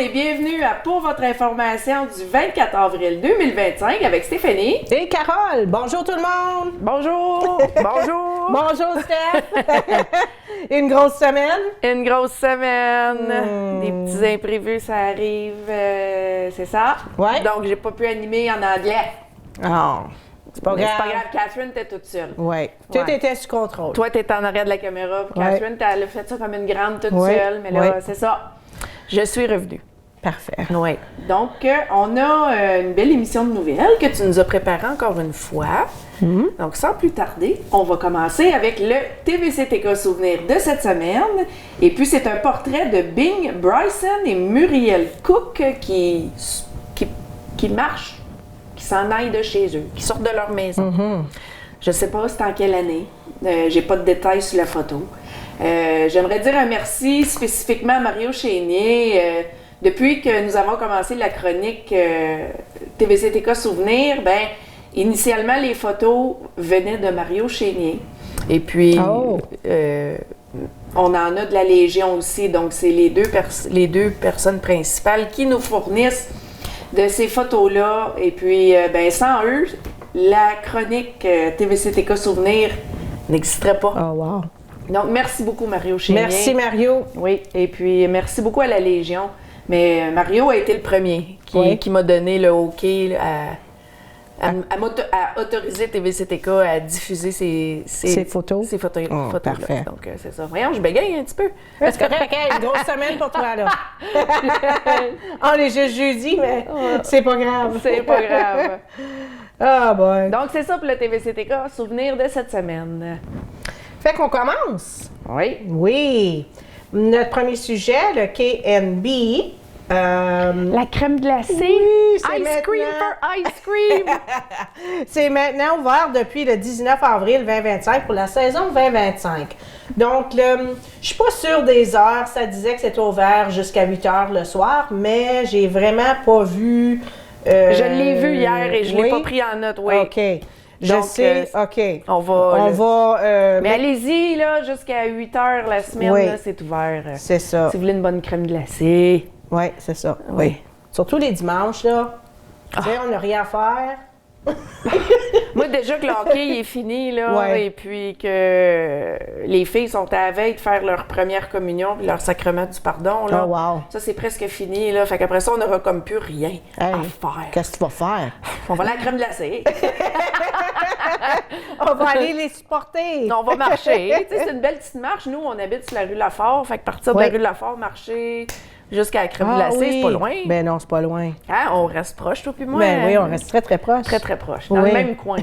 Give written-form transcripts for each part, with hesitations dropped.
et bienvenue à Pour votre information du 24 avril 2025 avec Stéphanie. Et Carole. Bonjour tout le monde. Bonjour! Bonjour! Bonjour Steph. Une grosse semaine. Une grosse semaine. Des petits imprévus, ça arrive. C'est ça. Ouais. Donc, j'ai pas pu animer en anglais. Oh, c'est pas Mais grave. c'est pas grave, Catherine était toute seule. Oui. Tout Ouais. était sous contrôle. Toi, t'étais en arrière de la caméra. Puis Ouais. Catherine, elle a fait ça comme une grande toute Ouais. seule. Mais là, Ouais. c'est ça. Je suis revenue. Parfait. Oui. Donc, on a une belle émission de nouvelles que tu nous as préparée encore une fois. Donc, sans plus tarder, on va commencer avec le TVCTK Souvenir de cette semaine. Et puis, c'est un portrait de Bing Bryson et Muriel Cook qui marchent, qui s'en aillent de chez eux, qui sortent de leur maison. Je ne sais pas c'est en quelle année. J'ai pas de détails sur la photo. J'aimerais dire un merci spécifiquement à Mario Chénier. Depuis que nous avons commencé la chronique TVCTK Souvenir, initialement, les photos venaient de Mario Chénier. Et puis, on en a de la Légion aussi. Donc, c'est les deux personnes principales qui nous fournissent de ces photos-là. Et puis, sans eux, la chronique TVCTK Souvenir n'existerait pas. Oh, wow. Donc, merci beaucoup, Mario Chénier. Merci, Mario. Oui, et puis merci beaucoup à la Légion. Mais Mario a été le premier qui m'a donné le OK à autoriser TVCTK à diffuser ces photos. Ces photos, Oh, photos-là. parfait. Donc, c'est ça. Voyons, je bégaye un petit peu. C'est correct, une grosse semaine pour toi, là. On est juste jeudi, mais c'est pas grave. C'est pas grave. Ah, bon. Donc, c'est ça pour le TVCTK, souvenir de cette semaine. Fait qu'on commence. Oui. Oui. Notre premier sujet, le KNB. La crème glacée. Oui, c'est Ice cream maintenant. for ice cream. C'est maintenant ouvert depuis le 19 avril 2025 pour la saison 2025. Donc, je suis pas sûre des heures. Ça disait que c'était ouvert jusqu'à 8 heures le soir, mais j'ai vraiment pas vu... Je l'ai vu hier et je l'ai pas pris en note, oui. OK. Je Donc, sais, OK. On va... mais Mais allez-y, là, jusqu'à 8 heures la semaine, Oui. là, c'est ouvert. c'est ça. Si vous voulez une bonne crème glacée. Oui, c'est ça. Oui. Oui. Surtout les dimanches, là. Tu sais, on n'a rien à faire. Moi, déjà que le hockey il est fini, là, Ouais. et puis que les filles sont à la veille de faire leur première communion puis leur sacrement du pardon, là. Oh, wow. Ça, c'est presque fini, là. Fait qu'après ça, on n'aura comme plus rien à Hey, faire. qu'est-ce que tu vas faire? On va aller à la crème glacée. On va aller les supporter. On va marcher. Tu sais, c'est une belle petite marche. Nous, on habite sur la rue Lafort. Fait que partir de Oui. la rue Lafort, marcher jusqu'à la crème Ah, glacée, oui. c'est pas loin. Ben non, c'est pas loin. Hein, on reste proche, toi puis moi. Ben oui, on reste très, très proche. Très, très proche. Dans Oui. le même coin.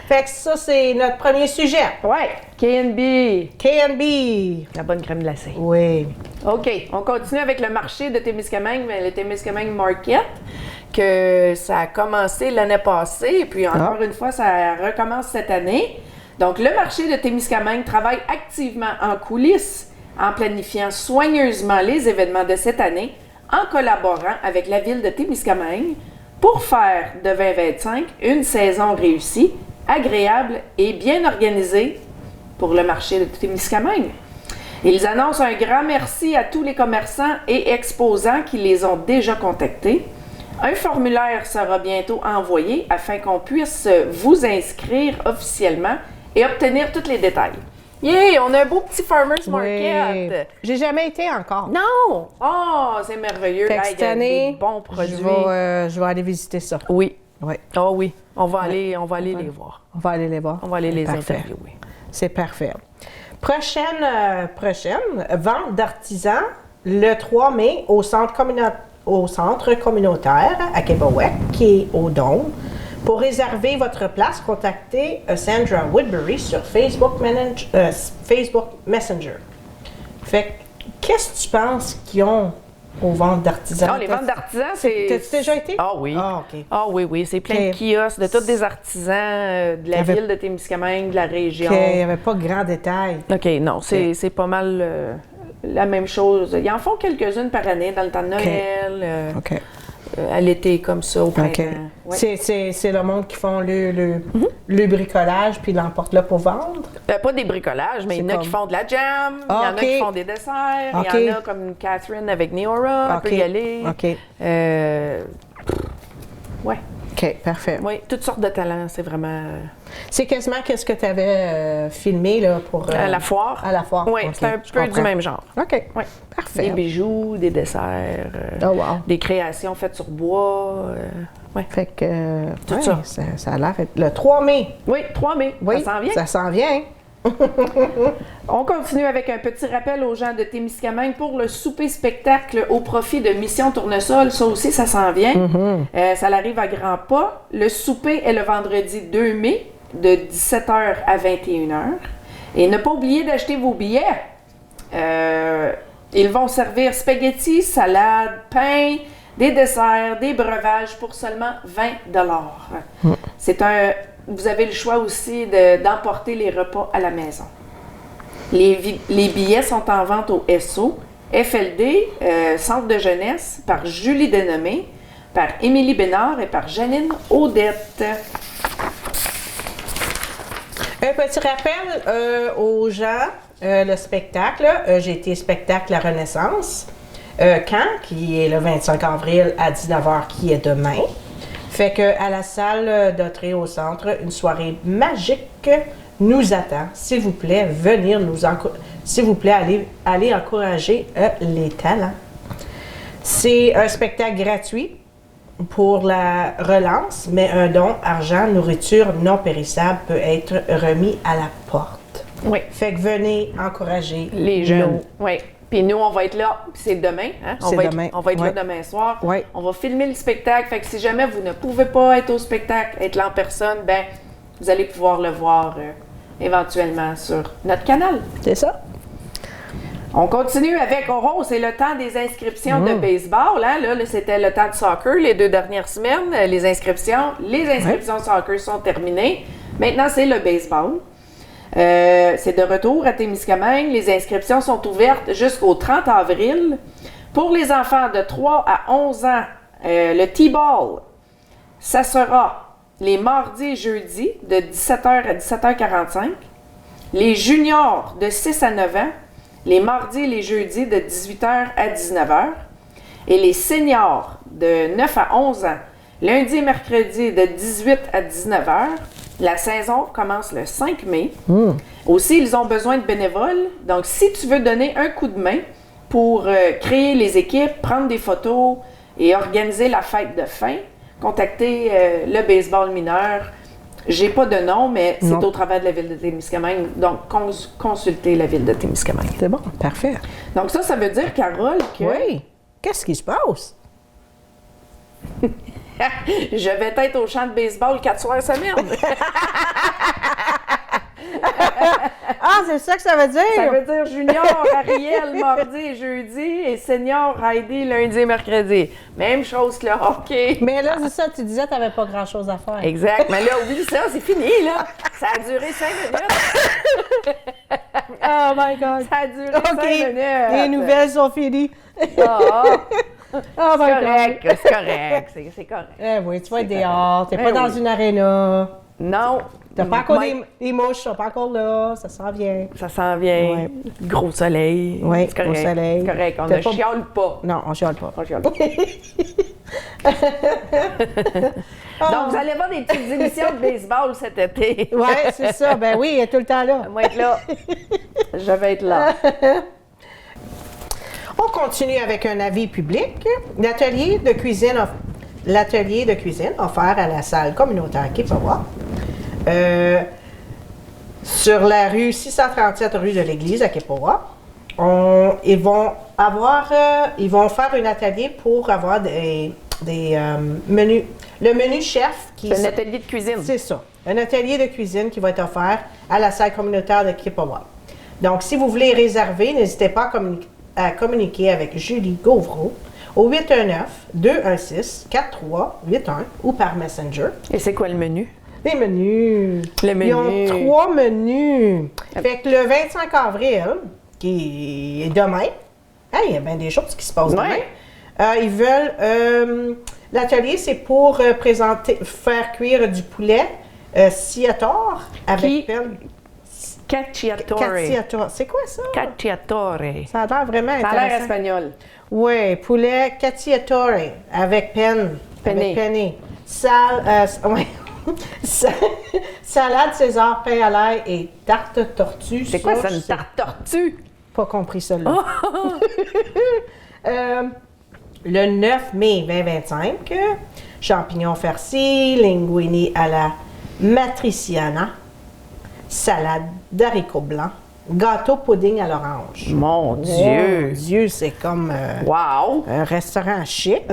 Fait que ça, c'est notre premier sujet. Ouais. KNB. KNB. La bonne crème glacée. Oui. OK. On continue avec le marché de Témiscamingue, mais le Témiscamingue Market, que ça a commencé l'année passée, et puis encore une fois, ça recommence cette année. Donc, le marché de Témiscamingue travaille activement en coulisses en planifiant soigneusement les événements de cette année, en collaborant avec la ville de Témiscamingue pour faire de 2025 une saison réussie, agréable et bien organisée pour le marché de Témiscamingue. Ils annoncent un grand merci à tous les commerçants et exposants qui les ont déjà contactés. Un formulaire sera bientôt envoyé afin qu'on puisse vous inscrire officiellement et obtenir tous les détails. Yeah! On a un beau petit Farmer's Market! Oui. J'ai jamais été encore. Non! Oh, c'est merveilleux! Fait que Hey, cette il y a année, des bons produits. je vais aller visiter ça. Oui. Oui. Oh oui. On va aller les voir. On va aller les voir. On va aller les Parfait. interviewer. C'est parfait. Prochaine vente d'artisans, le 3 mai, au centre communautaire à Québec, qui est au Dôme. Pour réserver votre place, contactez Sandra Woodbury sur Facebook Messenger. Fait que, qu'est-ce que tu penses qu'ils ont aux ventes d'artisans? Non, les ventes d'artisans, c'est... T'as-tu déjà été? Ah oui. Ah, OK. Ah oui, oui. C'est plein de OK. kiosques de tous des artisans de la Il y avait- ville de Témiscamingue, de la région. Il n'y avait pas grand détail. OK, non, c'est pas mal la même chose. Ils en font quelques-unes par année dans le temps de Noël. OK. à l'été comme ça, au printemps. OK. Ouais. C'est le monde qui font le bricolage puis l'emportent là pour vendre? Pas des bricolages, mais il y en a qui font de la jam, il y en a qui font des desserts, il y en a comme Catherine avec Neora, elle peut y aller. OK. Ouais. OK, parfait. Oui, toutes sortes de talents, c'est vraiment... C'est quasiment qu'est-ce que tu avais filmé là, pour... à la foire. À la foire. Oui, OK, c'est un je peu comprends. du même genre. OK, Ouais. parfait. Des bijoux, des desserts, Oh, wow. des créations faites sur bois. Ouais. Fait que... Tout ouais, ça a l'air être le 3 mai. Oui, 3 mai, Oui, ça s'en vient. ça s'en vient. On continue avec un petit rappel aux gens de Témiscamingue pour le souper-spectacle au profit de Mission Tournesol. Ça aussi, ça s'en vient. Ça arrive à grands pas. Le souper est le vendredi 2 mai de 17h à 21h. Et ne pas oublier d'acheter vos billets. Ils vont servir spaghettis, salade, pain, des desserts, des breuvages pour seulement 20 $. Vous avez le choix aussi d'emporter les repas à la maison. Les billets sont en vente au SO, FLD, Centre de jeunesse, par Julie Denomé, par Émilie Bénard et par Janine Audette. Un petit rappel aux gens, le spectacle, j'ai été spectacle La Renaissance, qui est le 25 avril à 19h, qui est demain. Fait qu'à la salle d'Autrey au centre, une soirée magique nous attend. S'il vous plaît, venir s'il vous plaît, allez encourager les talents. C'est un spectacle gratuit pour la relance, mais un don, argent, nourriture non périssable peut être remis à la porte. Oui. Fait que venez encourager Les jeunes. Oui. Puis nous, on va être là, c'est demain. Hein? On va être là demain soir. Ouais. On va filmer le spectacle. Fait que si jamais vous ne pouvez pas être au spectacle, être là en personne, ben vous allez pouvoir le voir éventuellement sur notre canal. C'est ça? On continue avec Oro, c'est le temps des inscriptions de baseball. Hein? Là, c'était le temps de soccer les 2 dernières semaines. Les inscriptions soccer sont terminées. Maintenant, c'est le baseball. C'est de retour à Témiscamingue. Les inscriptions sont ouvertes jusqu'au 30 avril. Pour les enfants de 3 à 11 ans, le T-ball, ça sera les mardis et jeudis de 17h à 17h45. Les juniors de 6 à 9 ans, les mardis et les jeudis de 18h à 19h. Et les seniors de 9 à 11 ans, lundi et mercredi de 18 à 19h. La saison commence le 5 mai. Aussi, ils ont besoin de bénévoles. Donc, si tu veux donner un coup de main pour créer les équipes, prendre des photos et organiser la fête de fin, contactez le baseball mineur. J'ai pas de nom, mais c'est au travers de la ville de Témiscamingue. Donc, consultez la ville de Témiscamingue. C'est bon, parfait. Donc, ça veut dire, Carole, que... Oui. Qu'est-ce qui se passe? Je vais être au champ de baseball 4 soirs semaine. Ah, c'est ça que ça veut dire? Ça veut dire junior Ariel mardi et jeudi et senior Heidi lundi et mercredi. Même chose que le hockey. Mais là, c'est ça, tu disais que tu n'avais pas grand-chose à faire. Exact. Mais là, oublie ça, c'est fini, là. Ça a duré 5 minutes. Oh my God. Ça a duré 5 minutes. Les nouvelles sont finies. Oh my correct, God. c'est correct, c'est correct. Eh oui, tu vas être dehors, tu n'es Eh pas dans oui. une aréna. Non. Tu n'as pas encore Mike, les mouches, sont pas encore là, ça s'en vient. ça s'en vient. Ouais. Gros soleil. Oui, c'est correct. gros soleil. C'est correct, on T'as ne pas- chiale pas. Non, on chiale pas. On chiale pas. Donc, vous allez voir des petites émissions de baseball cet été. Oui, c'est ça. Ben oui, il est tout le temps là. Je vais être là. Je vais être là. On continue avec un avis public. L'atelier de cuisine offert à la salle communautaire Kipawa, sur la rue 637 rue de l'Église à Kipawa. Ils vont faire un atelier pour avoir des menus. Le menu chef qui C'est un atelier de cuisine. C'est ça. Un atelier de cuisine qui va être offert à la salle communautaire de Kipawa. Donc, si vous voulez réserver, n'hésitez pas à communiquer avec Julie Gauvreau au 819-216-4381 ou par Messenger. Et c'est quoi le menu? Les menus. Le menu. Ils ont 3 menus. Fait que le 25 avril, qui est demain, il y a bien des choses qui se passent demain. Ouais. Ils veulent L'atelier, c'est pour faire cuire du poulet Ciator avec penne. Cacciatore. C'est quoi ça? Cacciatore. Ça a l'air vraiment Ça a intéressant. l'air espagnol. Oui, poulet cacciatore avec penne. Penne. Avec penne. Ouais. Salade César, pain à l'ail et tarte tortue. C'est quoi ça, une tarte tortue? Pas compris celle-là. Oh! Le 9 mai 2025, champignons farcis, linguini à la matriciana, salade d'haricots blancs, gâteau pudding à l'orange. Mon Dieu! Mon Dieu, c'est comme Wow! un restaurant chic.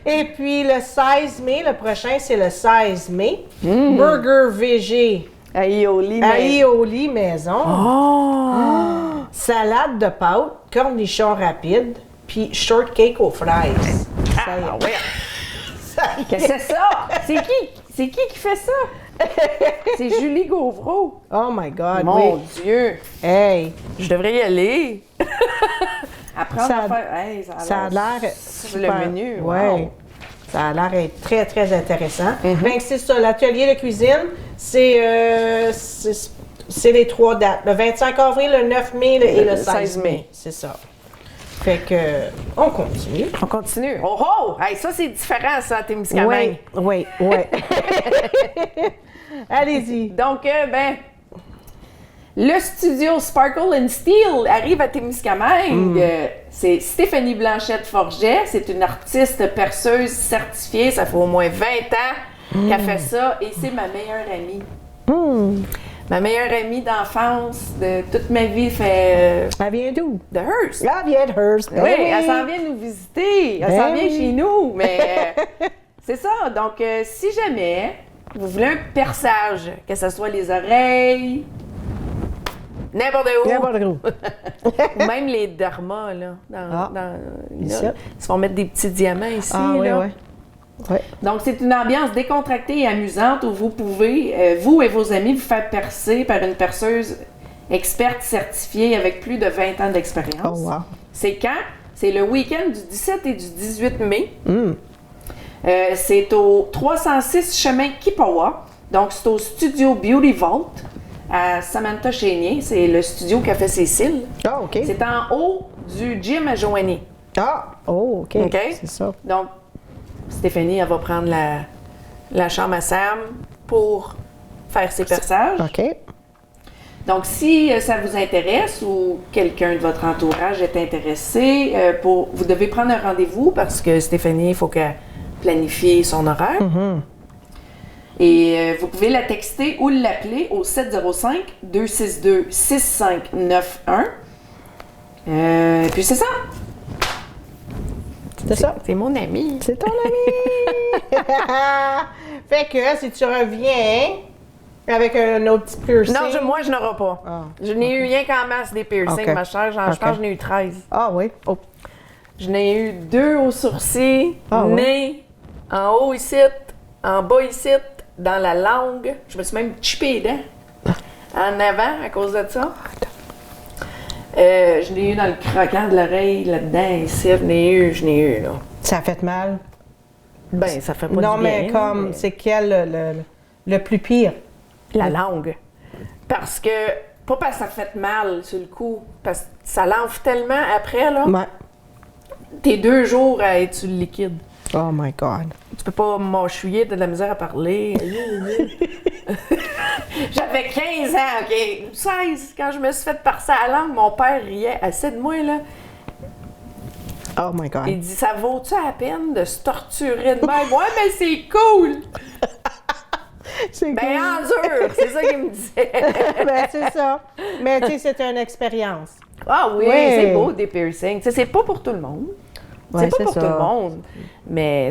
Et puis le 16 mai, le prochain, c'est le 16 mai. Burger végé. Aioli maison. Oh! Salade de pâtes, cornichons rapides, puis shortcake aux fraises. Ça y est. Ah ouais! Qu'est-ce que c'est ça? C'est qui fait ça? C'est Julie Gauvreau. Oh my God, Mon oui. Dieu! Hey, Je devrais y aller. Apprendre Ça- à faire. Hey, ça a l'air sur le menu. Ouais. Wow. Ça a l'air être très, très intéressant. Ben, c'est ça, l'atelier de cuisine, c'est les 3 dates. Le 25 avril, le 9 mai et le 16 mai. C'est ça. Fait que, on continue. On continue. Oh oh! Hey, ça, c'est différent, ça, Témiscamingue. Oui. Allez-y. Donc, le studio Sparkle and Steel arrive à Témiscamingue. C'est Stéphanie Blanchette-Forget. C'est une artiste perceuse certifiée. Ça fait au moins 20 ans qu'elle fait ça. Et c'est ma meilleure amie. Ma meilleure amie d'enfance de toute ma vie fait Elle vient d'où? de Hearst. Elle vient de Hearst. Ben Oui, elle s'en vient nous visiter. Elle Ben s'en vient oui. chez nous. Mais c'est ça. Donc, si jamais vous voulez un perçage, que ce soit les oreilles, n'importe où, N'importe où. ou même les dermas, là, Ah, là, ici. ils se font mettre des petits diamants ici. Ah oui, là. oui. Ouais. Donc, c'est une ambiance décontractée et amusante où vous pouvez, vous et vos amis, vous faire percer par une perceuse experte certifiée avec plus de 20 ans d'expérience. Oh, wow. C'est quand? C'est le week-end du 17 et du 18 mai. C'est au 306 chemin Kipawa. Donc, c'est au studio Beauty Vault à Samantha Chénier. C'est le studio qu'a fait Cécile. Ah, OK. C'est en haut du gym à Joanie. Ah, oh, OK. OK? C'est ça. Donc, Stéphanie, elle va prendre la chambre à Sam pour faire ses perçages. OK. Donc, si ça vous intéresse ou quelqu'un de votre entourage est intéressé, vous devez prendre un rendez-vous parce que Stéphanie, il faut qu'elle planifie son horaire. Et vous pouvez la texter ou l'appeler au 705-262-6591. Puis c'est ça. C'est ça. C'est mon ami. C'est ton ami! Fait que si tu reviens avec un autre petit piercing... Non, moi, je n'aurai pas. Ah, Je n'ai eu rien qu'en masse des piercings, Ok. ma chère. Je pense que j'en ai eu 13. Ah oui? Oh. Je n'ai eu 2 au sourcil, Ah, nez, en haut ici, en bas ici, dans la langue. Je me suis même chippé les dents en avant à cause de ça. Je l'ai eu dans le croquant de l'oreille, là-dedans, ici. Je n'ai eu, là. Ça a fait mal? Ben, ça fait pas Non, du bien. mais comme, c'est quel le plus pire? La langue. Parce que, pas parce que ça fait mal sur le coup, parce que ça l'enfle tellement après, là. Ouais. T'es 2 jours à être sur le liquide. Oh my God. Tu peux pas m'enchouiller, t'as de la misère à parler. J'avais 15 ans, OK? 16, quand je me suis fait percer à la langue, mon père riait assez de moi, là. Oh my God. Il dit, ça vaut-tu la peine de se torturer de même? Ouais, mais c'est cool! C'est Ben, en dur! C'est ça qu'il me disait. Ben, c'est ça. Mais tu sais, c'est une expérience. Ah oui, Ouais. c'est beau, des piercings. Tu sais, c'est pas pour tout le monde. Ouais, c'est pas c'est pour ça. tout le monde. Mais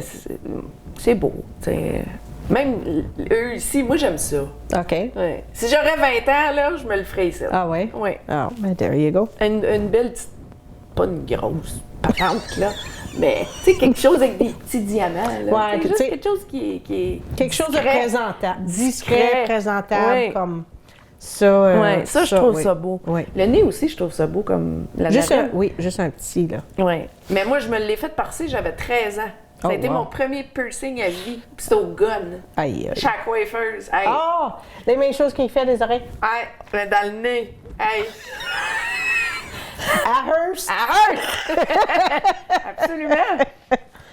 c'est beau, tu sais. Même eux ici, moi, j'aime ça. OK. Ouais. Si j'aurais 20 ans, là, je me le ferais, ça. Ah ouais? Oui. Ah, ben there you go. Une belle petite... Pas une grosse patente, là. Mais, tu sais, quelque chose avec des petits diamants, là. Ouais, Tu sais, tu sais, juste quelque chose qui est Quelque chose de discret. présentable. Discret. Discret, présentable, Oui. comme... Ça, Oui, ça, je trouve oui. ça beau. Oui. Le nez aussi, je trouve ça beau comme la Juste narine. oui, juste un petit, là. Oui. Mais moi, je me l'ai fait percer, j'avais 13 ans. Ça a Oh, été wow. mon premier piercing à vie. Puis c'était au gun. Aïe, aïe. Chaque wafers. Hey. Ah! Les mêmes choses qu'il fait des oreilles. Hey, ben, dans le nez. Hey. À Hearst! Arrête! Absolument.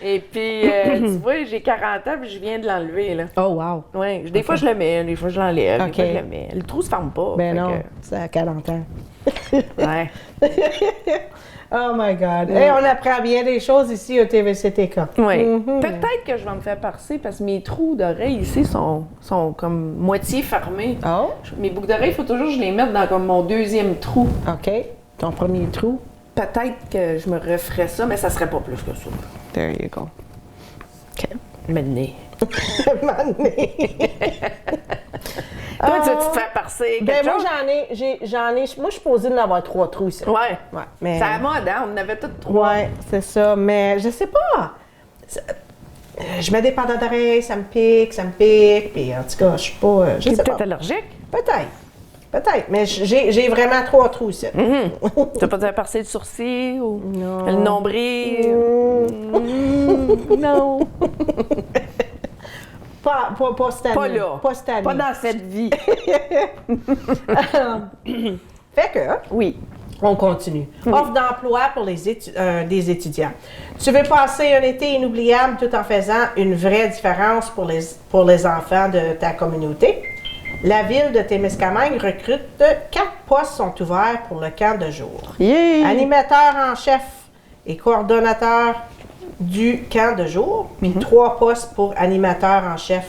Et puis, tu vois, j'ai 40 ans puis je viens de l'enlever, là. Oh, wow. Oui, des fois je le mets, des fois je l'enlève, Ok. des fois je le mets. Le trou se ferme pas. Ben fait non, que- c'est à 40 ans. Ouais. Oh my God. Hey, on apprend bien des choses ici au TVCTK. Oui. Mhm. Peut-être que je vais me faire percer parce que mes trous d'oreilles ici sont comme moitié fermés. Oh, Mes boucles d'oreilles, il faut toujours que je les mette dans comme mon deuxième trou. OK. Ton premier trou. Peut-être que je me referais ça, mais ça serait pas plus que ça. There you go. OK. Mais le nez. Mané. Toi, tu veux te faire percer quelque Ben moi, chose? moi, je suis posée d'en avoir 3 trous ici. Ouais. Ouais, mais... C'est à la mode, hein? On en avait toutes 3. Ouais, c'est ça. Mais je sais pas. Je mets des pandas d'oreilles, ça me pique. Puis en tout cas, je suis pas... je Tu es sais pas. peut-être allergique? Peut-être. Mais j'ai vraiment 3 trous ici. Tu veux pas te faire percer le sourcil ou Non. le nombril? Non. Pas cette année. Pas là. Pas cette année. Pas dans cette vie. Fait que... Oui. On continue. Offre d'emploi pour des étudiants. Tu veux passer un été inoubliable tout en faisant une vraie différence pour les enfants de ta communauté? La ville de Témiscamingue recrute 4 postes sont ouverts pour le camp de jour. Yeah. Animateur en chef et coordonnateur du camp de jour, puis 3 postes pour animateur en chef.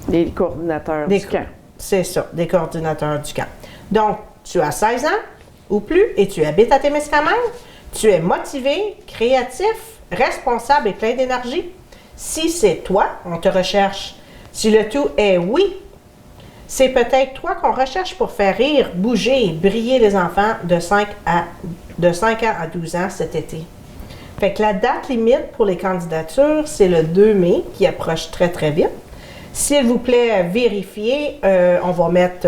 Des coordinateurs du camp. C'est ça, des coordinateurs du camp. Donc, tu as 16 ans ou plus et tu habites à Témiscamingue. Tu es motivé, créatif, responsable et plein d'énergie. Si c'est toi, on te recherche. Si le tout est oui, c'est peut-être toi qu'on recherche pour faire rire, bouger et briller les enfants de 5 ans à 12 ans cet été. Fait que la date limite pour les candidatures, c'est le 2 mai, qui approche très, très vite. S'il vous plaît, vérifiez. On va mettre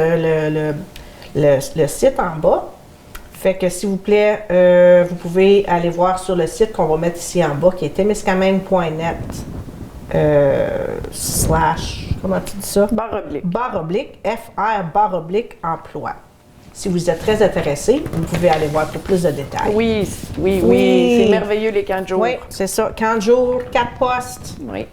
le site en bas. Fait que, s'il vous plaît, vous pouvez aller voir sur le site qu'on va mettre ici en bas, qui est témiscamingue.net / comment tu dis ça? // FR / emploi. Si vous êtes très intéressé, vous pouvez aller voir pour plus de détails. Oui. Oui. C'est merveilleux les camps de jour. Oui, c'est ça. 15 jours, 4 postes. Oui.